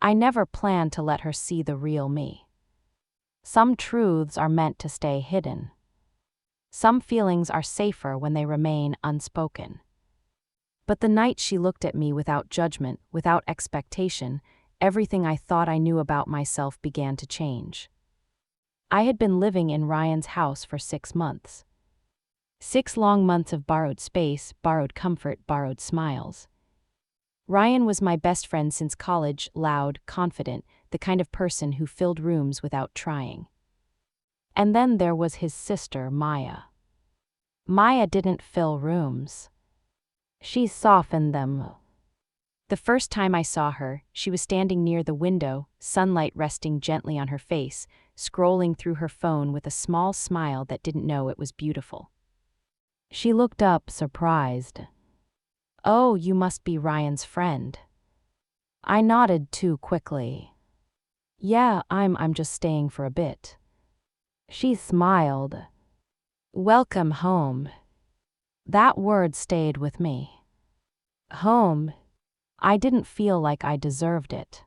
I never planned to let her see the real me. Some truths are meant to stay hidden. Some feelings are safer when they remain unspoken. But the night she looked at me without judgment, without expectation, everything I thought I knew about myself began to change. I had been living in Ryan's house for 6 months. 6 long months of borrowed space, borrowed comfort, borrowed smiles. Ryan was my best friend since college, loud, confident, the kind of person who filled rooms without trying. And then there was his sister, Maya. Maya didn't fill rooms. She softened them. The first time I saw her, she was standing near the window, sunlight resting gently on her face, scrolling through her phone with a small smile that didn't know it was beautiful. She looked up, surprised. "Oh, you must be Ryan's friend." I nodded too quickly. "Yeah, I'm just staying for a bit." She smiled. "Welcome home." That word stayed with me. Home. I didn't feel like I deserved it.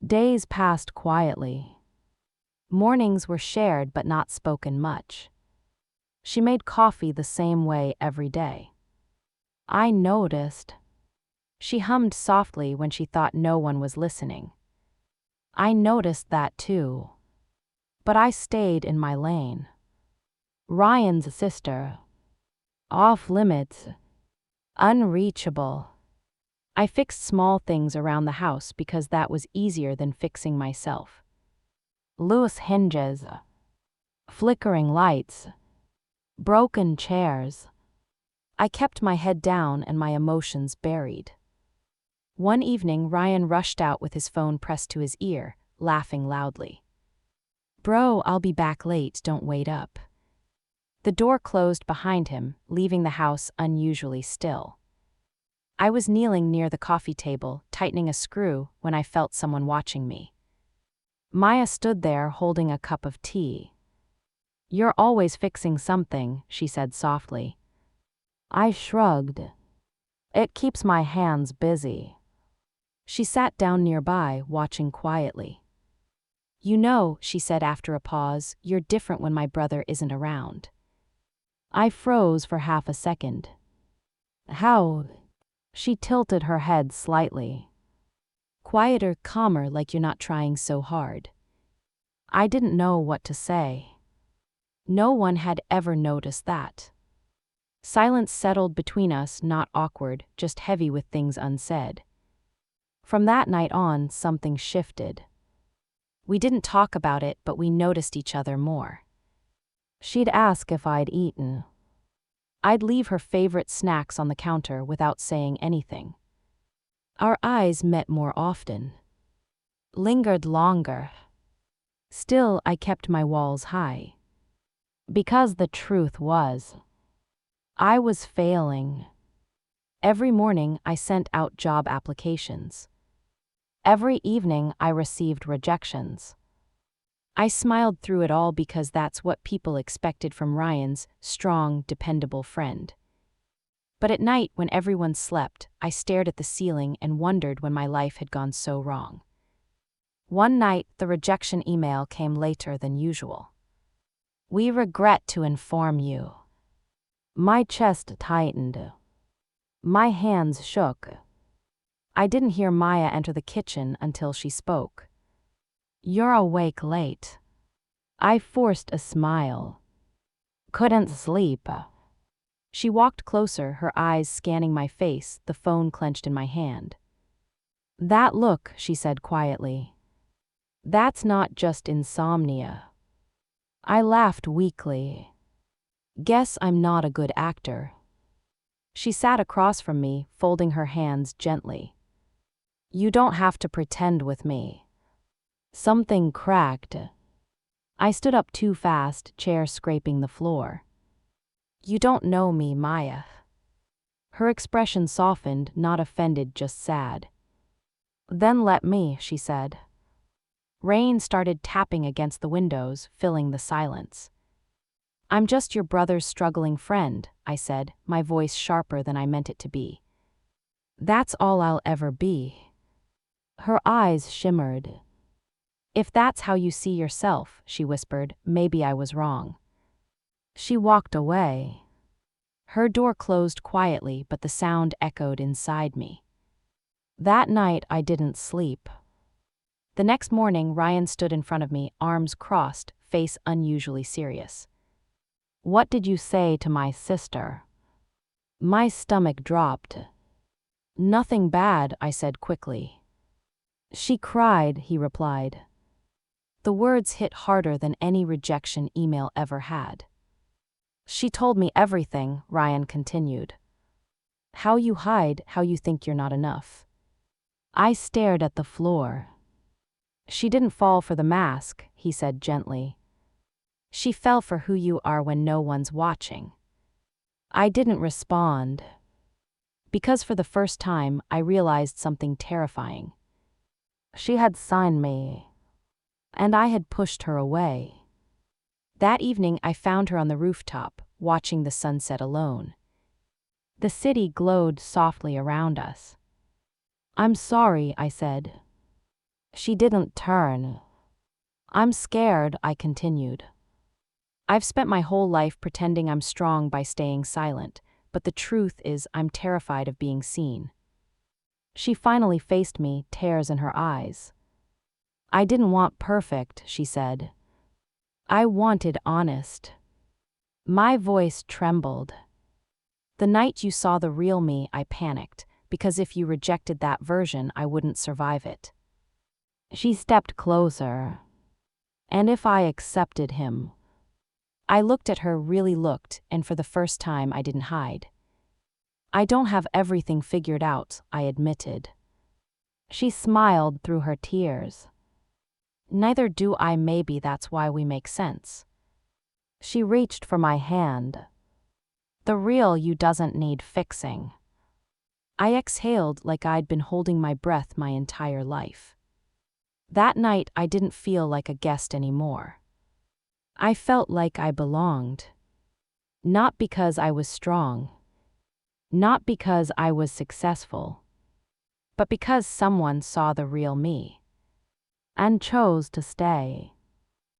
Days passed quietly. Mornings were shared but not spoken much. She made coffee the same way every day. I noticed. She hummed softly when she thought no one was listening. I noticed that too. But I stayed in my lane. Ryan's sister. Off limits. Unreachable. I fixed small things around the house because that was easier than fixing myself. Loose hinges. Flickering lights. Broken chairs. I kept my head down and my emotions buried. One evening, Ryan rushed out with his phone pressed to his ear, laughing loudly. "Bro, I'll be back late, don't wait up." The door closed behind him, leaving the house unusually still. I was kneeling near the coffee table, tightening a screw, when I felt someone watching me. Maya stood there holding a cup of tea. "You're always fixing something," she said softly. I shrugged. "It keeps my hands busy." She sat down nearby, watching quietly. "You know," she said after a pause, "you're different when my brother isn't around." I froze for half a second. "How?" She tilted her head slightly. "Quieter, calmer, like you're not trying so hard." I didn't know what to say. No one had ever noticed that. Silence settled between us, not awkward, just heavy with things unsaid. From that night on, something shifted. We didn't talk about it, but we noticed each other more. She'd ask if I'd eaten. I'd leave her favorite snacks on the counter without saying anything. Our eyes met more often. Lingered longer. Still, I kept my walls high. Because the truth was, I was failing. Every morning, I sent out job applications. Every evening, I received rejections. I smiled through it all because that's what people expected from Ryan's strong, dependable friend. But at night, when everyone slept, I stared at the ceiling and wondered when my life had gone so wrong. One night, the rejection email came later than usual. "We regret to inform you." My chest tightened. My hands shook. I didn't hear Maya enter the kitchen until she spoke. "You're awake late." I forced a smile. "Couldn't sleep." She walked closer, her eyes scanning my face, the phone clenched in my hand. "That look," she said quietly. "That's not just insomnia." I laughed weakly. "Guess I'm not a good actor." She sat across from me, folding her hands gently. "You don't have to pretend with me." Something cracked. I stood up too fast, chair scraping the floor. "You don't know me, Maya." Her expression softened, not offended, just sad. "Then let me," she said. Rain started tapping against the windows, filling the silence. "I'm just your brother's struggling friend," I said, my voice sharper than I meant it to be. "That's all I'll ever be." Her eyes shimmered. "If that's how you see yourself," she whispered, "maybe I was wrong." She walked away. Her door closed quietly, but the sound echoed inside me. That night I didn't sleep. The next morning, Ryan stood in front of me, arms crossed, face unusually serious. "What did you say to my sister?" My stomach dropped. "Nothing bad," I said quickly. "She cried," he replied. The words hit harder than any rejection email ever had. "She told me everything," Ryan continued. "How you hide, how you think you're not enough." I stared at the floor. "She didn't fall for the mask," he said gently. "She fell for who you are when no one's watching." I didn't respond. Because for the first time, I realized something terrifying. She had signed me, and I had pushed her away. That evening, I found her on the rooftop, watching the sunset alone. The city glowed softly around us. "I'm sorry," I said. She didn't turn. "I'm scared," I continued. "I've spent my whole life pretending I'm strong by staying silent, but the truth is I'm terrified of being seen." She finally faced me, tears in her eyes. "I didn't want perfect," she said. "I wanted honest." My voice trembled. "The night you saw the real me, I panicked, because if you rejected that version, I wouldn't survive it." She stepped closer. "And if I accepted him?" I looked at her, really looked, and for the first time I didn't hide. "I don't have everything figured out," I admitted. She smiled through her tears. "Neither do I, maybe that's why we make sense." She reached for my hand. "The real you doesn't need fixing." I exhaled like I'd been holding my breath my entire life. That night I didn't feel like a guest anymore. I felt like I belonged. Not because I was strong. Not because I was successful. But because someone saw the real me. And chose to stay.